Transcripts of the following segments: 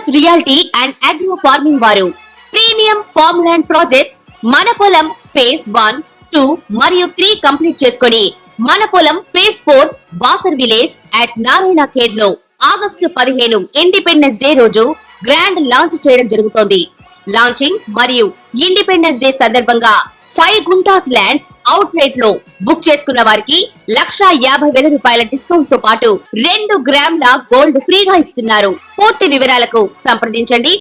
Focus reality and agro farming వారు premium farm land projects మన పొలం ఫేజ్ 1, 2 మరియు 3 కంప్లీట్ చేసుకొని మన పొలం phase 4 Wasar village at Narayana Khed లో ఆగస్టు 15 ఇండిపెండెన్స్ డే రోజు గ్రాండ్ లాంచ్ చేయడం జరుగుతోంది. లాంచింగ్ మరియు ఇండిపెండెన్స్ డే సందర్భంగా 5 గుంటాస్ ల్యాండ్ అవుట్ రేట్ లో బుక్ చేసుకున్న వారికి 1,50,000 రూపాయల డిస్కౌంట్ తో పాటు 2 గ్రాముల గోల్డ్ ఫ్రీగా ఇస్తున్నారు. పూర్తి వివరాలకు సంప్రదించండి.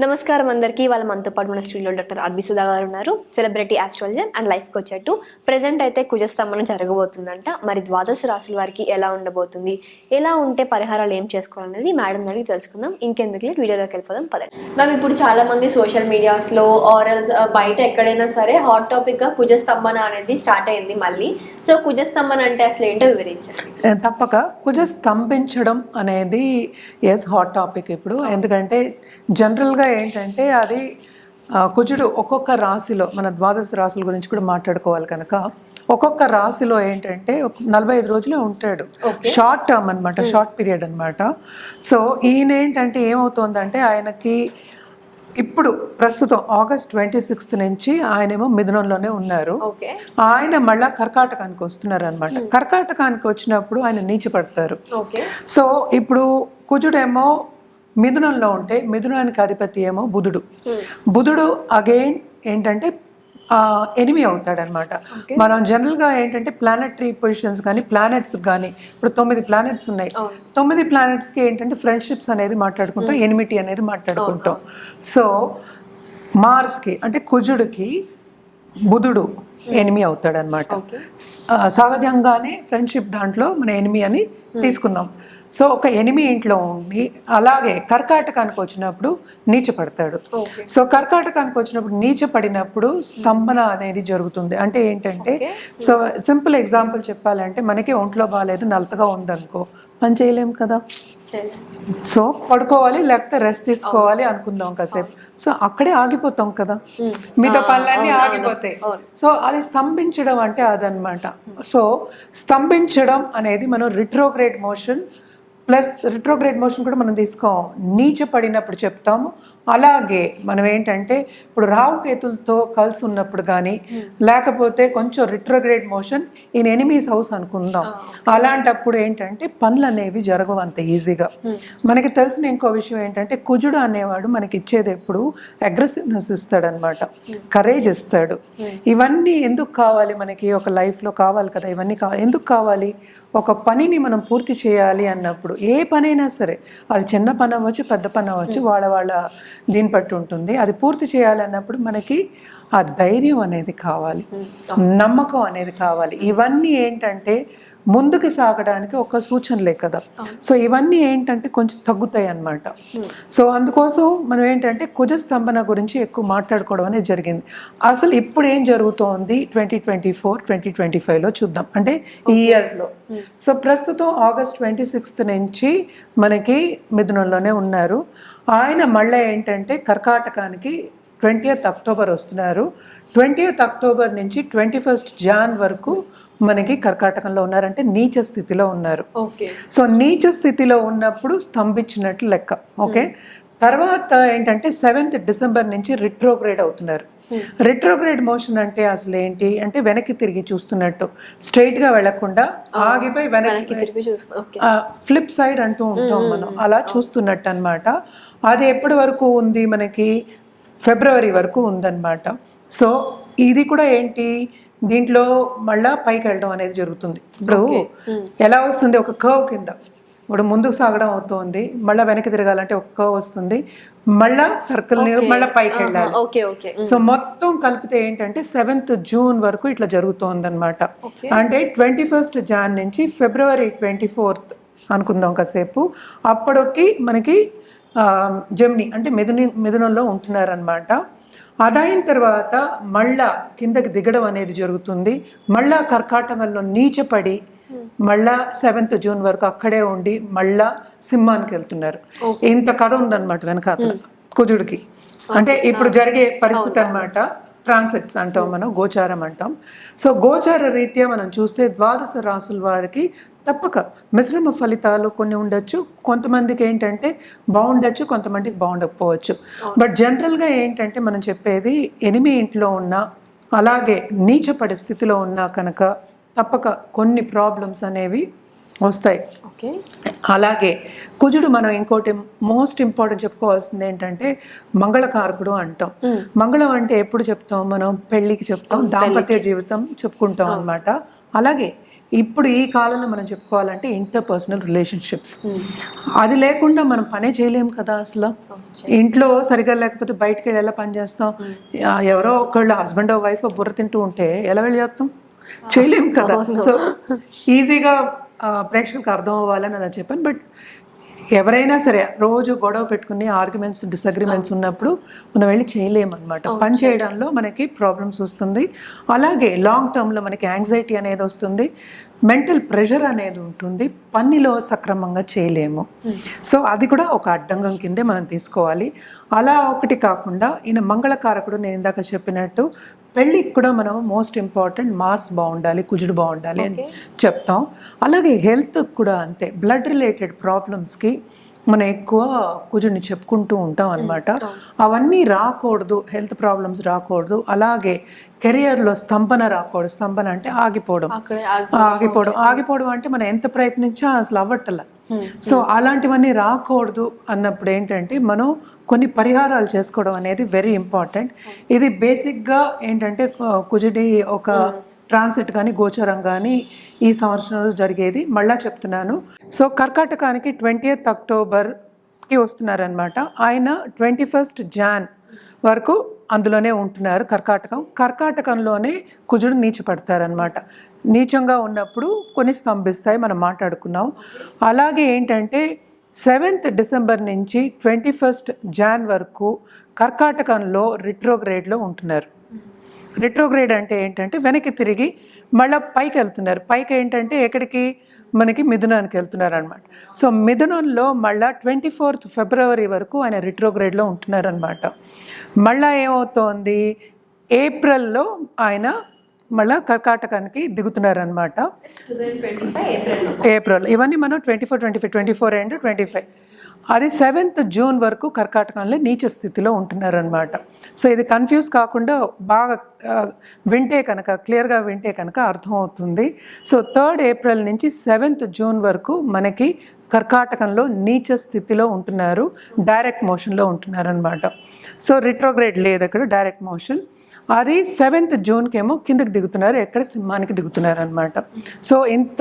నమస్కారం అందరికీ. వాళ్ళ మనతో పాటు మన స్టూడియోలో డాక్టర్ ఆర్బి సుధా గారు ఉన్నారు. Celebrity astrologer and life coach అటు ప్రెజెంట్ అయితే కుజస్తంభనం జరగబోతుందంట. మరి ద్వాదశ రాశుల వారికి ఎలా ఉండబోతుంది, ఎలా ఉంటే పరిహారాలు ఏం చేసుకోవాలనేది మేడం అడిగి తెలుసుకుందాం. ఇంకెందుకు లేదు, వీడియోలోకి వెళ్ళిపోదాం పదండి. మ్యామ్, ఇప్పుడు చాలా మంది సోషల్ మీడియాస్లో ఆర్ఎల్స్ బయట ఎక్కడైనా సరే హాట్ టాపిక్ గా కుజస్తంభన అనేది స్టార్ట్ అయింది మళ్ళీ. సో కుజస్తంభన అంటే అసలు ఏంటో వివరించండి. తప్పక కుజ స్తంభించడం అనేది హాట్ టాపిక్ ఇప్పుడు. ఎందుకంటే జనరల్గా ఏంటంటే అది కుజుడు ఒక్కొక్క రాశిలో, మన ద్వాదశ రాశుల గురించి కూడా మాట్లాడుకోవాలి కనుక, ఒక్కొక్క రాశిలో ఏంటంటే 45 రోజులే ఉంటాడు. షార్ట్ టర్మ్ అనమాట, షార్ట్ పీరియడ్ అనమాట. సో ఈయన ఏంటంటే ఏమవుతుందంటే ఆయనకి ఇప్పుడు ప్రస్తుతం ఆగస్ట్ 26 నుంచి ఆయనేమో మిథునంలోనే ఉన్నారు. ఆయన మళ్ళా కర్కాటకానికి వస్తున్నారు అనమాట. కర్కాటకానికి వచ్చినప్పుడు ఆయన నీచపడతారు. సో ఇప్పుడు కుజుడేమో మిథునంలో ఉంటే మిథునానికి అధిపతి ఏమో బుధుడు. బుధుడు అగైన్ ఏంటంటే ఎనిమి అవుతాడనమాట. మనం జనరల్గా ఏంటంటే ప్లానెటరీ పొజిషన్స్ కానీ ప్లానెట్స్ కానీ ఇప్పుడు 9 ప్లానెట్స్ ఉన్నాయి. 9 ప్లానెట్స్కి ఏంటంటే ఫ్రెండ్షిప్స్ అనేది మాట్లాడుకుంటాం, ఎనిమిటీ అనేది మాట్లాడుకుంటాం. సో మార్స్కి అంటే కుజుడికి బుధుడు ఎనిమి అవుతాడనమాట. సహజంగానే ఫ్రెండ్షిప్ దాంట్లో మన ఎనిమి అని తీసుకున్నాం. సో ఒక ఎనిమి ఇంట్లో ఉండి అలాగే కర్కాటకానికి వచ్చినప్పుడు నీచపడతాడు. సో కర్కాటకానికి వచ్చినప్పుడు నీచపడినప్పుడు స్తంభన అనేది జరుగుతుంది. అంటే ఏంటంటే, సో సింపుల్ ఎగ్జాంపుల్ చెప్పాలంటే, మనకి ఒంట్లో బాగాలేదు, నలతగా ఉందనుకో, పని చేయలేము కదా. సో పడుకోవాలి, లేకపోతే రెస్ట్ తీసుకోవాలి అనుకుందాం కాసేపు. సో అక్కడే ఆగిపోతాం కదా, మిగతా పనులన్నీ ఆగిపోతాయి. సో అది స్తంభించడం అంటే అదనమాట. సో స్తంభించడం అనేది మనం retrograde motion plus retrograde motion కూడా మనం తీసుకోం, నీచ పడినప్పుడు చెప్తాము. అలాగే మనం ఏంటంటే ఇప్పుడు రాహుకేతులతో కలిసి ఉన్నప్పుడు కానీ, లేకపోతే కొంచెం retrograde motion in enemies house అనుకుందాం, అలాంటప్పుడు ఏంటంటే పనులు అనేవి జరగవు అంత ఈజీగా. మనకి తెలిసిన ఇంకో విషయం ఏంటంటే, కుజుడు అనేవాడు మనకి ఇచ్చేది ఎప్పుడు అగ్రెసివ్నెస్ ఇస్తాడనమాట, కరేజ్ ఇస్తాడు. ఇవన్నీ ఎందుకు కావాలి మనకి, ఒక లైఫ్లో కావాలి కదా ఇవన్నీ కావాలి. ఎందుకు కావాలి? ఒక పనిని మనం పూర్తి చేయాలి అన్నప్పుడు, ఏ పనైనా సరే, అది చిన్న పని అవ్వచ్చు, పెద్ద పని అవ్వచ్చు, వాళ్ళ దీన్ని బట్టి ఉంటుంది. అది పూర్తి చేయాలన్నప్పుడు మనకి ఆ ధైర్యం అనేది కావాలి, నమ్మకం అనేది కావాలి. ఇవన్నీ ఏంటంటే ముందుకు సాగడానికి ఒక సూచనలే కదా. సో ఇవన్నీ ఏంటంటే కొంచెం తగ్గుతాయి అన్నమాట. సో అందుకోసం మనం ఏంటంటే కుజస్తంభన గురించి ఎక్కువ మాట్లాడుకోవడం అనేది జరిగింది. అసలు ఇప్పుడు ఏం జరుగుతోంది 2024, 2025లో చూద్దాం, అంటే ఈ ఇయర్స్లో. సో ప్రస్తుతం ఆగస్ట్ 26 నుంచి మనకి మిథునంలోనే ఉన్నారు. ఆయన మళ్ళీ ఏంటంటే కర్కాటకానికి 20th అక్టోబర్ వస్తున్నారు. 20th అక్టోబర్ నుంచి 21st జాన్ వరకు మనకి కర్కాటకంలో ఉన్నారంటే నీచ స్థితిలో ఉన్నారు. సో నీచ స్థితిలో ఉన్నప్పుడు స్తంభించినట్లు లెక్క. ఓకే, తర్వాత ఏంటంటే 7th డిసెంబర్ నుంచి రిట్రోగ్రేడ్ అవుతున్నారు. రిట్రోగ్రేడ్ మోషన్ అంటే అసలు ఏంటి అంటే వెనక్కి తిరిగి చూస్తున్నట్టు, స్ట్రైట్గా వెళ్లకుండా ఆగిపోయి వెనక్కి తిరిగి ఫ్లిప్ సైడ్ అంటూ ఉంటాం మనం, అలా చూస్తున్నట్టు అనమాట. అది ఎప్పటి వరకు ఉంది మనకి? ఫిబ్రవరి వరకు ఉందన్నమాట. సో ఇది కూడా ఏంటి, దీంట్లో మళ్ళా పైకి వెళ్ళడం అనేది జరుగుతుంది. ఇప్పుడు ఎలా వస్తుంది, ఒక కర్వ్ కింద ఇప్పుడు ముందుకు సాగడం అవుతుంది, మళ్ళీ వెనక్కి తిరగాలంటే ఒక కర్వ్ వస్తుంది, మళ్ళా సర్కిల్ మళ్ళీ పైకి వెళ్ళాలి. సో మొత్తం కలిపితే ఏంటంటే 7th జూన్ వరకు ఇట్లా జరుగుతోంది అనమాట. అంటే 21st జాన్ నుంచి ఫిబ్రవరి 24th అనుకుందాం కాసేపు. అప్పటికి మనకి జెమిని అంటే మిథునంలో ఉంటున్నారనమాట. అదైన తర్వాత మళ్ళా కిందకి దిగడం అనేది జరుగుతుంది. మళ్ళా కర్కాటకంలో నీచపడి మళ్ళా 7th జూన్ వరకు అక్కడే ఉండి మళ్ళా సింహానికి వెళ్తున్నారు. ఇంత కథ ఉందన్నమాట వెనకాల కుజుడికి. అంటే ఇప్పుడు జరిగే పరిస్థితి అనమాట. ట్రాన్సిట్స్ అంటాం మనం, గోచారం అంటాం. సో గోచార రీత్యా మనం చూస్తే ద్వాదశ రాసుల వారికి తప్పక మిశ్రమ ఫలితాలు కొన్ని ఉండొచ్చు, కొంతమందికి ఏంటంటే బాగుండొచ్చు, కొంతమందికి బాగుండకపోవచ్చు. బట్ జనరల్గా ఏంటంటే మనం చెప్పేది 8 ఇంట్లో ఉన్న అలాగే నీచ పరిస్థితిలో ఉన్నా కనుక తప్పక కొన్ని ప్రాబ్లమ్స్ అనేవి వస్తాయి. ఓకే. అలాగే కుజుడు మనం ఇంకోటి మోస్ట్ ఇంపార్టెంట్ చెప్పుకోవాల్సింది ఏంటంటే మంగళకారకుడు అంటాం. మంగళం అంటే ఎప్పుడు చెప్తాం మనం? పెళ్ళికి చెప్తాం, దాంపత్య జీవితం చెప్పుకుంటాం అన్నమాట. అలాగే ఇప్పుడు ఈ కాలంలో మనం చెప్పుకోవాలంటే ఇంటర్పర్సనల్ రిలేషన్షిప్స్. అది లేకుండా మనం పనే చేయలేము కదా అసలు. ఇంట్లో సరిగా లేకపోతే బయటకు వెళ్ళి ఎలా పని చేస్తాం? ఎవరో ఒకళ్ళు హస్బెండ్ వైఫ్ బుర్ర తింటూ ఉంటే ఎలా వెళ్ళి చేస్తాం? చేయలేము కదా. సో ఈజీగా ప్రేక్షకులకు అర్థం అవ్వాలని అలా చెప్పాను. బట్ ఎవరైనా సరే రోజు గొడవ పెట్టుకుని ఆర్గ్యుమెంట్స్ డిసగ్రిమెంట్స్ ఉన్నప్పుడు మనం వెళ్ళి చేయలేము అనమాట. పని చేయడంలో మనకి ప్రాబ్లమ్స్ వస్తుంది. అలాగే లాంగ్ టర్మ్లో మనకి యాంగ్జైటీ అనేది వస్తుంది, మెంటల్ ప్రెషర్ అనేది ఉంటుంది, పనిలో సక్రమంగా చేయలేము. సో అది కూడా ఒక అడ్డంగం కిందే మనం తీసుకోవాలి. అలా ఒకటి కాకుండా ఈయన మంగళకారకుడు నేను ఇందాక చెప్పినట్టు పెళ్ళికి కూడా మనం మోస్ట్ ఇంపార్టెంట్ మార్స్ బాగుండాలి, కుజుడు బాగుండాలి అని చెప్తాం. అలాగే హెల్త్ కూడా అంతే, బ్లడ్ రిలేటెడ్ ప్రాబ్లమ్స్కి మనం ఎక్కువ కుజుడిని చెప్పుకుంటూ ఉంటాం అనమాట. అవన్నీ రాకూడదు, హెల్త్ ప్రాబ్లమ్స్ రాకూడదు. అలాగే కెరియర్లో స్తంభన రాకూడదు. స్తంభన అంటే ఆగిపోవడం. ఆగిపోవడం అంటే మనం ఎంత ప్రయత్నించా అసలు అవ్వట్ల. సో అలాంటివన్నీ రాకూడదు అన్నప్పుడు ఏంటంటే మనం కొన్ని పరిహారాలు చేసుకోవడం అనేది వెరీ ఇంపార్టెంట్. ఇది బేసిక్గా ఏంటంటే కుజుడి ఒక ట్రాన్సిట్ కానీ గోచరం కానీ ఈ సంవత్సరంలో జరిగేది. మళ్ళా చెప్తున్నాను. సో కర్కాటకానికి 20th అక్టోబర్కి వస్తున్నారనమాట. ఆయన 21st జాన్ వరకు అందులోనే ఉంటున్నారు. కర్కాటకంలోనే కుజుడు నీచపడతారనమాట. నీచంగా ఉన్నప్పుడు కొన్ని స్తంభిస్తాయి, మనం మాట్లాడుకున్నాం. అలాగే ఏంటంటే 7th డిసెంబర్ నుంచి 21st జాన్ వరకు కర్కాటకంలో రిట్రోగ్రేడ్లో ఉంటున్నారు. రిట్రోగ్రేడ్ అంటే ఏంటంటే వెనక్కి తిరిగి మళ్ళీ పైకి వెళ్తున్నారు. పైకి ఏంటంటే ఎక్కడికి? మనకి మిథునానికి వెళ్తున్నారు అనమాట. సో మిథునంలో మళ్ళీ 24th ఫిబ్రవరి వరకు ఆయన రిట్రోగ్రేడ్లో ఉంటున్నారు అనమాట. మళ్ళీ ఏమవుతోంది? ఏప్రిల్లో ఆయన మళ్ళీ కర్కాటకానికి దిగుతున్నారనమాట. ఏప్రిల్. ఇవన్నీ మనం 24, 25, 24 అండ్ 25. అది 7th జూన్ వరకు కర్కాటకంలో నీచ స్థితిలో ఉంటున్నారనమాట. సో ఇది కన్ఫ్యూజ్ కాకుండా బాగా వింటే కనుక, క్లియర్గా వింటే కనుక అర్థమవుతుంది. సో 3rd ఏప్రిల్ నుంచి 7th జూన్ వరకు మనకి కర్కాటకంలో నీచ స్థితిలో ఉంటున్నారు, డైరెక్ట్ మోషన్లో ఉంటున్నారనమాట. సో రిట్రోగ్రేడ్ లేదు అక్కడ, డైరెక్ట్ మోషన్. అది 7th జూన్కి ఏమో కిందకి దిగుతున్నారు, ఎక్కడ సింహానికి దిగుతున్నారు అనమాట. సో ఇంత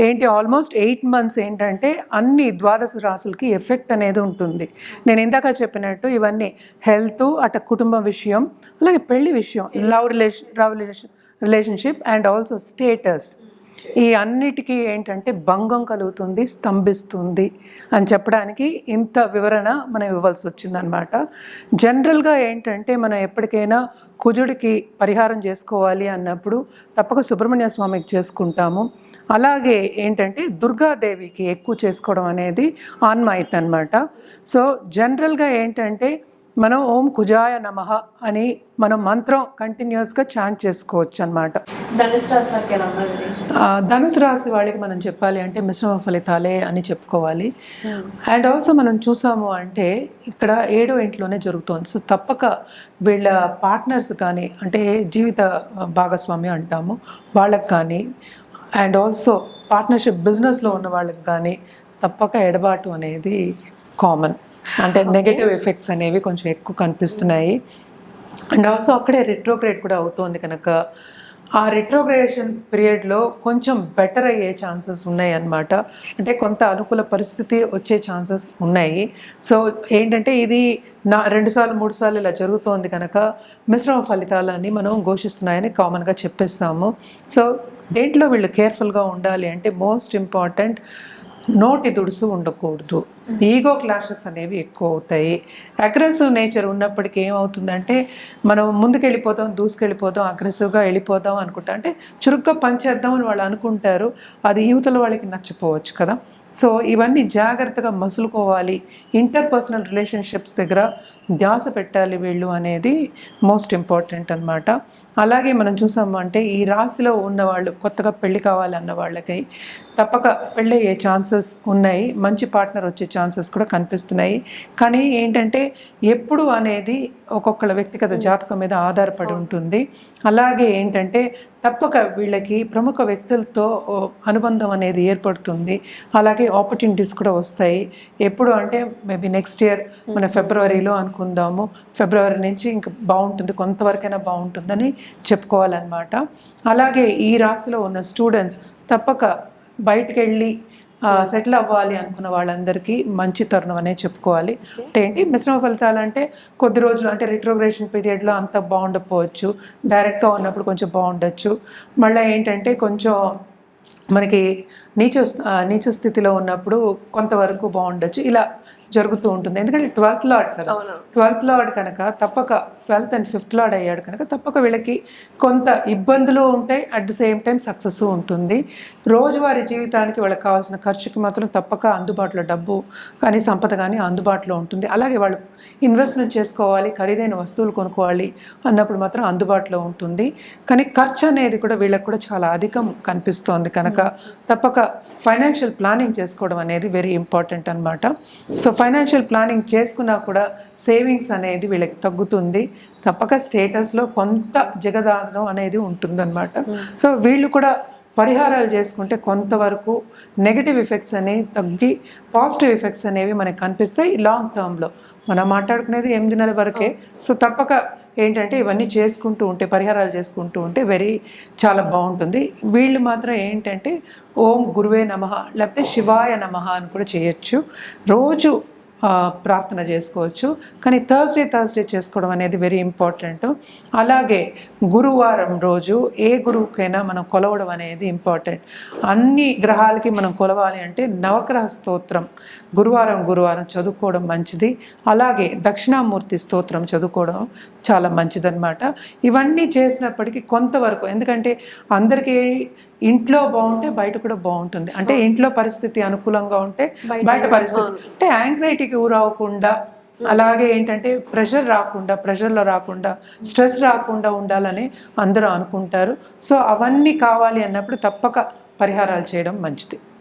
ఏంటి ఆల్మోస్ట్ 8 months ఏంటంటే అన్ని ద్వాదశ రాశులకి ఎఫెక్ట్ అనేది ఉంటుంది. నేను ఇందాక చెప్పినట్టు ఇవన్నీ హెల్త్, అటు కుటుంబ విషయం, అలాగే పెళ్లి విషయం, love relationship and also status, ఈ అన్నిటికీ ఏంటంటే భంగం కలుగుతుంది, స్తంభిస్తుంది అని చెప్పడానికి ఇంత వివరణ మనం ఇవ్వాల్సి వచ్చిందనమాట. జనరల్గా ఏంటంటే మనం ఎప్పటికైనా కుజుడికి పరిహారం చేసుకోవాలి అన్నప్పుడు తప్పక సుబ్రహ్మణ్య స్వామికి చేసుకుంటాము. అలాగే ఏంటంటే దుర్గాదేవికి ఎక్కువ చేసుకోవడం అనేది ఆన్మాయిత్ అనమాట. సో జనరల్గా ఏంటంటే మనం ఓం కుజాయ నమః అని మనం మంత్రం కంటిన్యూస్గా చాంట్ చేసుకోవచ్చు అనమాట. ధనుసు రాశి వాళ్ళకి మనం చెప్పాలి అంటే మిశ్రమ ఫలితాలే అని చెప్పుకోవాలి. అండ్ ఆల్సో మనం చూసాము అంటే ఇక్కడ 7వ ఇంట్లోనే జరుగుతుంది. సో తప్పక వీళ్ళ పార్ట్నర్స్ కానీ, అంటే జీవిత భాగస్వామి అంటాము, వాళ్ళకి కానీ, అండ్ ఆల్సో పార్ట్నర్షిప్ బిజినెస్లో ఉన్న వాళ్ళకి కానీ తప్పక ఎడబాటు అనేది కామన్. అంటే నెగటివ్ ఎఫెక్ట్స్ అనేవి కొంచెం ఎక్కువ కనిపిస్తున్నాయి. అండ్ ఆల్సో అక్కడే రిట్రోగ్రేడ్ కూడా అవుతుంది కనుక ఆ రిట్రోగ్రేషన్ పీరియడ్లో కొంచెం బెటర్ అయ్యే ఛాన్సెస్ ఉన్నాయి అన్నమాట. అంటే కొంత అనుకూల పరిస్థితి వచ్చే ఛాన్సెస్ ఉన్నాయి. సో ఏంటంటే ఇది 2 సార్లు 3 సార్లు ఇలా జరుగుతోంది కనుక మిశ్రమ ఫలితాలని మనం ఘోషిస్తున్నాయని కామన్గా చెప్పేస్తాము. సో దేంట్లో వీళ్ళు కేర్ఫుల్గా ఉండాలి అంటే మోస్ట్ ఇంపార్టెంట్, నోటి దుడుసు ఉండకూడదు, ఈగో క్లాషెస్ అనేవి ఎక్కువ అవుతాయి. అగ్రెసివ్ నేచర్ ఉన్నప్పటికీ ఏమవుతుందంటే మనం ముందుకెళ్ళిపోతాం, దూసుకెళ్ళిపోతాం, అగ్రెసివ్గా వెళ్ళిపోతాం అనుకుంటా, అంటే చురుగ్గా పనిచేద్దాం అని వాళ్ళు అనుకుంటారు, అది యువతల వాళ్ళకి నచ్చపోవచ్చు కదా. సో ఇవన్నీ జాగ్రత్తగా మసులుకోవాలి, ఇంటర్పర్సనల్ రిలేషన్షిప్స్ దగ్గర ధ్యాస పెట్టాలి వీళ్ళు అనేది మోస్ట్ ఇంపార్టెంట్ అనమాట. అలాగే మనం చూసాము అంటే ఈ రాశిలో ఉన్న వాళ్ళు కొత్తగా పెళ్లి కావాలన్న వాళ్ళకి తప్పక పెళ్ళి అయ్యే ఛాన్సెస్ ఉన్నాయి, మంచి పార్ట్నర్ వచ్చే ఛాన్సెస్ కూడా కనిపిస్తున్నాయి. కానీ ఏంటంటే ఎప్పుడు అనేది ఒక్కొక్కళ్ళ వ్యక్తిగత జాతకం మీద ఆధారపడి ఉంటుంది. అలాగే ఏంటంటే తప్పక వీళ్ళకి ప్రముఖ వ్యక్తులతో అనుబంధం అనేది ఏర్పడుతుంది. అలాగే ఆపర్చునిటీస్ కూడా వస్తాయి. ఎప్పుడు అంటే మేబీ నెక్స్ట్ ఇయర్ మన ఫిబ్రవరిలో అనుకుందాము, ఫిబ్రవరి నుంచి ఇంకా బాగుంటుంది, కొంతవరకైనా బాగుంటుందని చెప్పుకోవాలన్నమాట. అలాగే ఈ రాశిలో ఉన్న స్టూడెంట్స్ తప్పక బయటకు వెళ్ళి సెటిల్ అవ్వాలి అనుకున్న వాళ్ళందరికీ మంచి తరుణం అనే చెప్పుకోవాలి. అంటే ఏంటి మిశ్రమ ఫలితాలు అంటే కొద్ది రోజులు అంటే రిట్రోగ్రేషన్ పీరియడ్లో అంత బాగుండకపోవచ్చు, డైరెక్ట్గా ఉన్నప్పుడు కొంచెం బాగుండొచ్చు. మళ్ళీ ఏంటంటే కొంచెం మనకి నీచ స్థితిలో ఉన్నప్పుడు కొంతవరకు బాగుండొచ్చు, ఇలా జరుగుతూ ఉంటుంది. ఎందుకంటే 12th లార్డ్ కదా, 12th లార్డ్ కనుక తప్పక 12th అండ్ 5th లార్డ్ అయ్యాడు కనుక తప్పక వీళ్ళకి కొంత ఇబ్బందులు ఉంటాయి, at the same time success ఉంటుంది. రోజువారీ జీవితానికి వాళ్ళకి కావాల్సిన ఖర్చుకి మాత్రం తప్పక అందుబాటులో డబ్బు కానీ సంపద కానీ అందుబాటులో ఉంటుంది. అలాగే వాళ్ళు ఇన్వెస్ట్మెంట్ చేసుకోవాలి, ఖరీదైన వస్తువులు కొనుక్కోవాలి అన్నప్పుడు మాత్రం అందుబాటులో ఉంటుంది. కానీ ఖర్చు అనేది కూడా వీళ్ళకి కూడా చాలా అధికం కనిపిస్తోంది కనుక తప్పక ఫైనాన్షియల్ ప్లానింగ్ చేసుకోవడం అనేది వెరీ ఇంపార్టెంట్ అనమాట. సో ఫైనాన్షియల్ ప్లానింగ్ చేసుకున్నా కూడా సేవింగ్స్ అనేది వీళ్ళకి తగ్గుతుంది. తప్పక స్టేటస్లో కొంత జగదానం అనేది ఉంటుందన్నమాట. సో వీళ్ళు కూడా పరిహారాలు చేసుకుంటే కొంతవరకు నెగిటివ్ ఎఫెక్ట్స్ అనేవి తగ్గి పాజిటివ్ ఎఫెక్ట్స్ అనేవి మనకు కనిపిస్తాయి లాంగ్ టర్మ్లో. మనం మాట్లాడుకునేది 8 నెలల వరకే. సో తప్పక ఏంటంటే ఇవన్నీ చేసుకుంటూ ఉంటే, పరిహారాలు చేసుకుంటూ ఉంటే చాలా బాగుంటుంది. వీళ్ళు మాత్రం ఏంటంటే ఓం గురువే నమః లేకపోతే శివాయ నమః అని కూడా చేయొచ్చు, రోజు ప్రార్థన చేసుకోవచ్చు. కానీ థర్స్డే చేసుకోవడం అనేది వెరీ ఇంపార్టెంట్. అలాగే గురువారం రోజు ఏ గురువుకైనా మనం కొలవడం అనేది ఇంపార్టెంట్. అన్ని గ్రహాలకి మనం కొలవాలి అంటే నవగ్రహ స్తోత్రం గురువారం చదువుకోవడం మంచిది. అలాగే దక్షిణామూర్తి స్తోత్రం చదువుకోవడం చాలా మంచిదన్నమాట. ఇవన్నీ చేసినప్పటికీ కొంతవరకు, ఎందుకంటే అందరికీ ఇంట్లో బాగుంటే బయట కూడా బాగుంటుంది. అంటే ఇంట్లో పరిస్థితి అనుకూలంగా ఉంటే బయట పరిస్థితి అంటే యాంగ్జైటీకి ఊరవకుండా, అలాగే ఏంటంటే ప్రెషర్లో రాకుండా స్ట్రెస్ రాకుండా ఉండాలని అందరూ అనుకుంటారు. సో అవన్నీ కావాలి అన్నప్పుడు తప్పక పరిహారాలు చేయడం మంచిది.